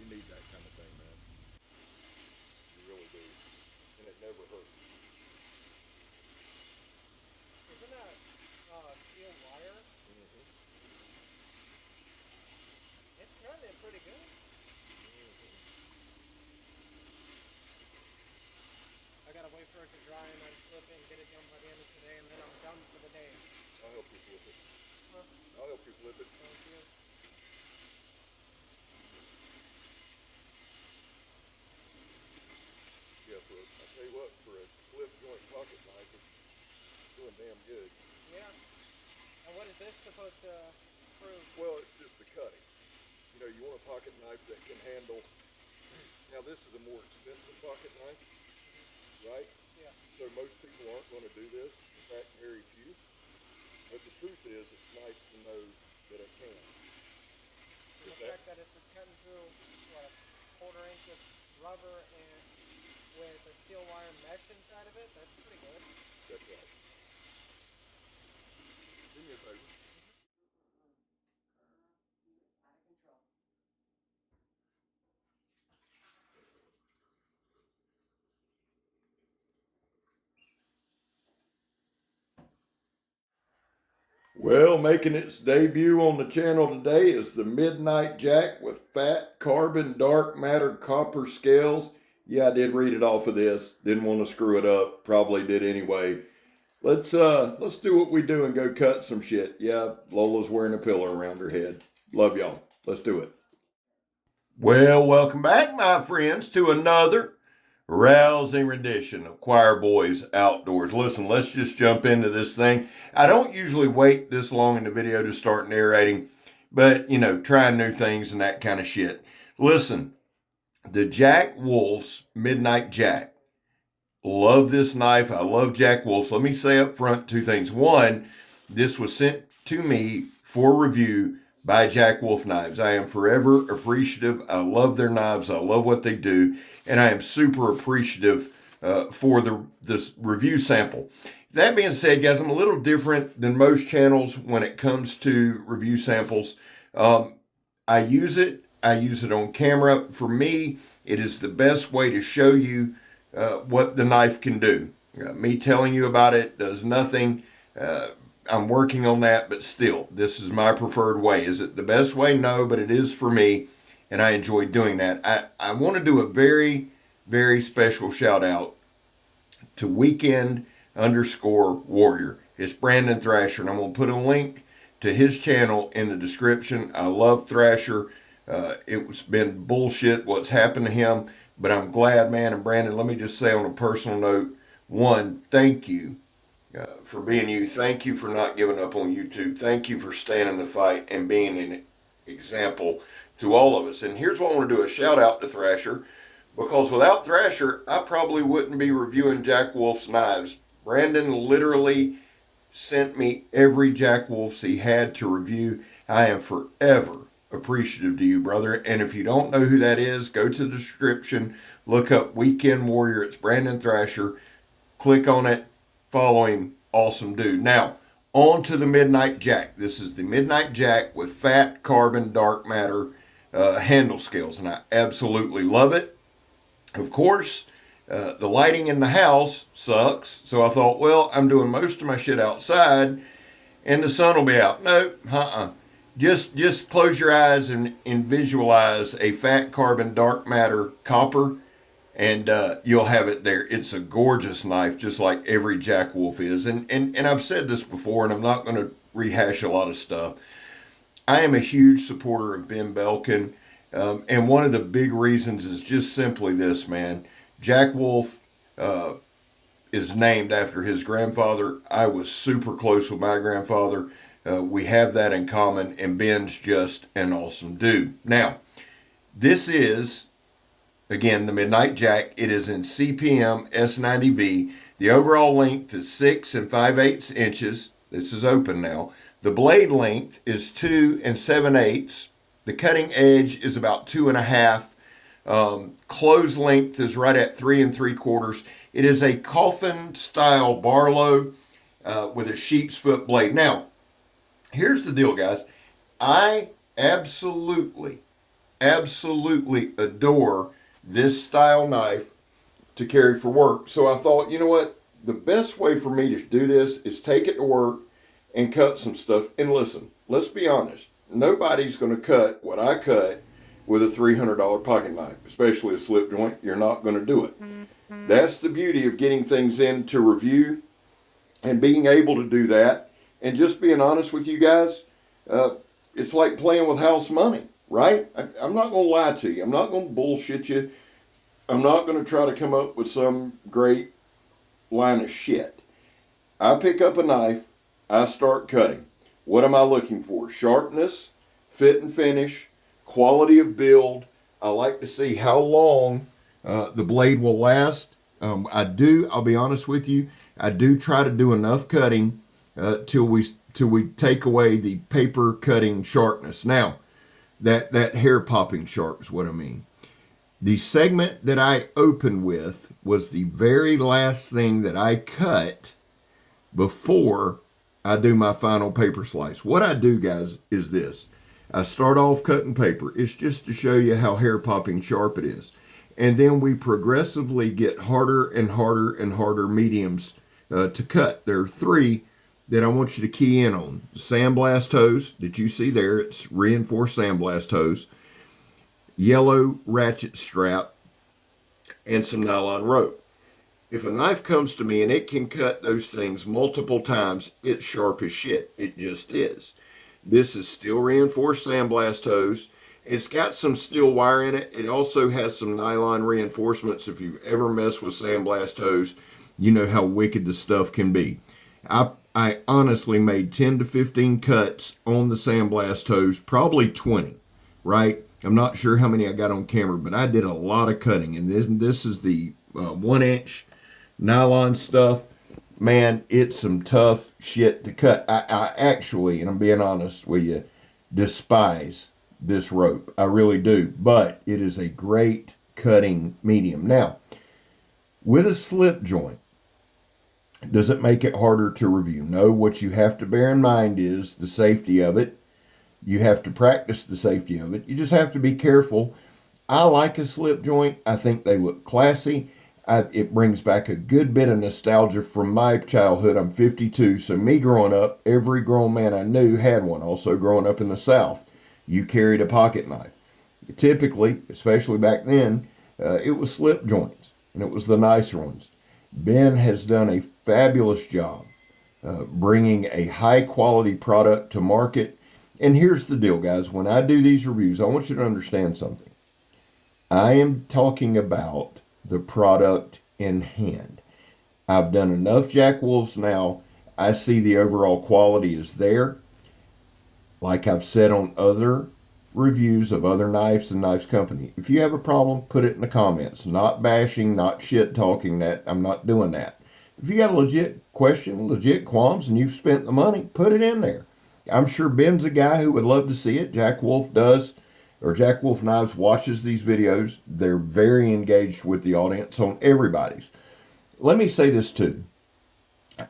You need that kind of thing, man. You really do. And it never hurts. Isn't that steel wire? Mm-hmm. It's cutting it pretty good. I gotta wait for it to dry and then flip it and get it done by the end of today, and then I'm done for the day. I'll help you flip it. Huh? I'll help you flip it. Thank you. Yeah, I'll tell you what, for a flip joint pocket knife, it's doing damn good. Yeah. And what is this supposed to prove? Well, it's just the cutting. You know, you want a pocket knife that can handle. Now, this is a more expensive pocket knife, right? Yeah. So most people aren't going to do this. In fact, very few. But the truth is, it's nice to know that it can. And the fact that it's cutting through, what, a quarter-inch of rubber and with a steel wire mesh inside of it, that's pretty good. That's right. Do me a favor. He was out of control. Well, making its debut on the channel today is the Midnight Jack with fat carbon dark matter copper scales. Yeah, I did read it off of this. Didn't want to screw it up. Probably did anyway. Let's do what we do and go cut some shit. Yeah, Lola's wearing a pillow around her head. Love y'all. Let's do it. Well, welcome back, my friends, to another rousing rendition of Choir Boys Outdoors. Listen, let's just jump into this thing. I don't usually wait this long in the video to start narrating, but, you know, trying new things and that kind of shit. Listen, the Jack Wolf's Midnight Jack. Love this knife. I love Jack Wolf's. Let me say up front two things. One, this was sent to me for review by Jack Wolf Knives. I am forever appreciative. I love their knives. I love what they do. And I am super appreciative for this review sample. That being said, guys, I'm a little different than most channels when it comes to review samples. I use it. I use it on camera. For me, it is the best way to show you what the knife can do. Me telling you about it does nothing. I'm working on that, but still, this is my preferred way. Is it the best way? No, but it is for me, and I enjoy doing that. I want to do a very, very special shout out to Weekend_Warrior. It's Brandon Thrasher, and I'm going to put a link to his channel in the description. I love Thrasher. It's been bullshit what's happened to him, but I'm glad, man. And Brandon, let me just say on a personal note, one, thank you for being you. Thank you for not giving up on YouTube. Thank you for staying in the fight and being an example to all of us. And here's what I want to do, a shout out to Thrasher, because without Thrasher, I probably wouldn't be reviewing Jack Wolf's knives. Brandon literally sent me every Jack Wolf's he had to review. I am forever appreciative to you, brother. And if you don't know who that is, go to the description, look up Weekend Warrior. It's Brandon Thrasher. Click on it, follow him. Awesome dude. Now, on to the Midnight Jack. This is the Midnight Jack with fat carbon dark matter handle scales, and I absolutely love it. Of course, the lighting in the house sucks, so I thought, well, I'm doing most of my shit outside, and the sun will be out. No, Just close your eyes and visualize a fat carbon dark matter copper, and you'll have it there. It's a gorgeous knife, just like every Jack Wolf is. And I've said this before, and I'm not going to rehash a lot of stuff. I am a huge supporter of Ben Belkin, and one of the big reasons is just simply this, man. Jack Wolf is named after his grandfather. I was super close with my grandfather. We have that in common, and Ben's just an awesome dude. Now, this is, again, the Midnight Jack. It is in CPM S90V. The overall length is 6 5/8 inches. This is open now. The blade length is 2 7/8. The cutting edge is about 2.5. Close length is right at 3 3/4. It is a coffin-style Barlow with a sheep's foot blade. Now, here's the deal, guys. I absolutely absolutely adore this style knife to carry for work. So I thought, you know what? The best way for me to do this is take it to work and cut some stuff. And listen, let's be honest. Nobody's going to cut what I cut with a $300 pocket knife, especially a slip joint. You're not going to do it. That's the beauty of getting things into review and being able to do that. And just being honest with you guys, it's like playing with house money, right? I'm not going to lie to you. I'm not going to bullshit you. I'm not going to try to come up with some great line of shit. I pick up a knife, I start cutting. What am I looking for? Sharpness, fit and finish, quality of build. I like to see how long the blade will last. I'll be honest with you, I do try to do enough cutting till we take away the paper cutting sharpness. Now, that hair popping sharp is what I mean. The segment that I opened with was the very last thing that I cut before I do my final paper slice. What I do, guys, is this. I start off cutting paper. It's just to show you how hair popping sharp it is. And then we progressively get harder and harder and harder mediums to cut. There are three that I want you to key in on. Sandblast hose that you see there. It's reinforced sandblast hose. Yellow ratchet strap, and some nylon rope. If a knife comes to me and it can cut those things multiple times, it's sharp as shit. It just is. This is steel reinforced sandblast hose. It's got some steel wire in it. It also has some nylon reinforcements. If you've ever messed with sandblast hose, you know how wicked the stuff can be. I honestly made 10 to 15 cuts on the sandblast hose, probably 20, right? I'm not sure how many I got on camera, but I did a lot of cutting. And this is the 1-inch nylon stuff. Man, it's some tough shit to cut. I actually, and I'm being honest with you, despise this rope. I really do. But it is a great cutting medium. Now, with a slip joint, does it make it harder to review? No. What you have to bear in mind is the safety of it. You have to practice the safety of it. You just have to be careful. I like a slip joint. I think they look classy. It brings back a good bit of nostalgia from my childhood. I'm 52, so me growing up, every grown man I knew had one. Also growing up in the South, you carried a pocket knife. Typically, especially back then, it was slip joints, and it was the nicer ones. Ben has done a fabulous job bringing a high-quality product to market. And here's the deal, guys. When I do these reviews, I want you to understand something. I am talking about the product in hand. I've done enough Jack Wolfs now. I see the overall quality is there. Like I've said on other reviews of other knives and knives company, if you have a problem, put it in the comments. Not bashing, not shit talking. That I'm not doing that. If you got a legit question, legit qualms, and you've spent the money, put it in there. I'm sure Ben's a guy who would love to see it. Jack Wolf does, or Jack Wolf Knives watches these videos. They're very engaged with the audience on everybody's. Let me say this too.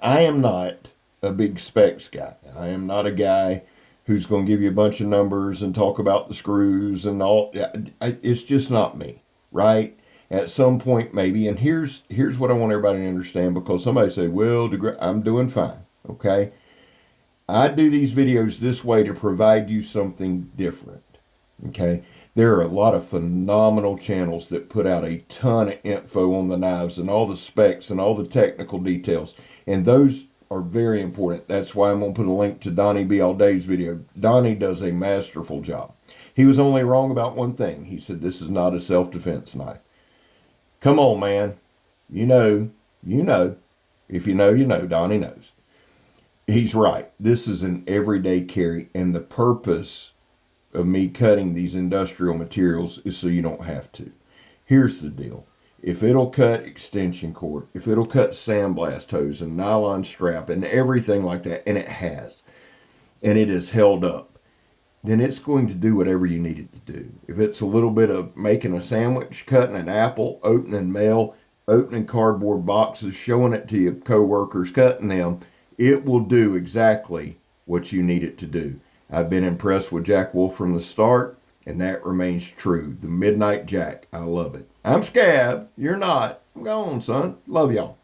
I am not a big specs guy. I am not a guy who's going to give you a bunch of numbers and talk about the screws and all. It's just not me, right? At some point maybe. And here's what I want everybody to understand, because somebody said, well, I'm doing fine, okay? I do these videos this way to provide you something different, okay? There are a lot of phenomenal channels that put out a ton of info on the knives and all the specs and all the technical details, and those are very important. That's why I'm going to put a link to Donnie B. All Day's video. Donnie does a masterful job. He was only wrong about one thing. He said this is not a self-defense knife. Come on, man. You know. If you know, you know. Donnie knows. He's right. This is an everyday carry, and the purpose of me cutting these industrial materials is so you don't have to. Here's the deal. If it'll cut extension cord, if it'll cut sandblast hose and nylon strap and everything like that, and it has, and it is held up, then it's going to do whatever you need it to do. If it's a little bit of making a sandwich, cutting an apple, opening mail, opening cardboard boxes, showing it to your co-workers, cutting them, it will do exactly what you need it to do. I've been impressed with Jack Wolf from the start, and that remains true. The Midnight Jack. I love it. I'm Scab. You're not. I'm gone, son. Love y'all.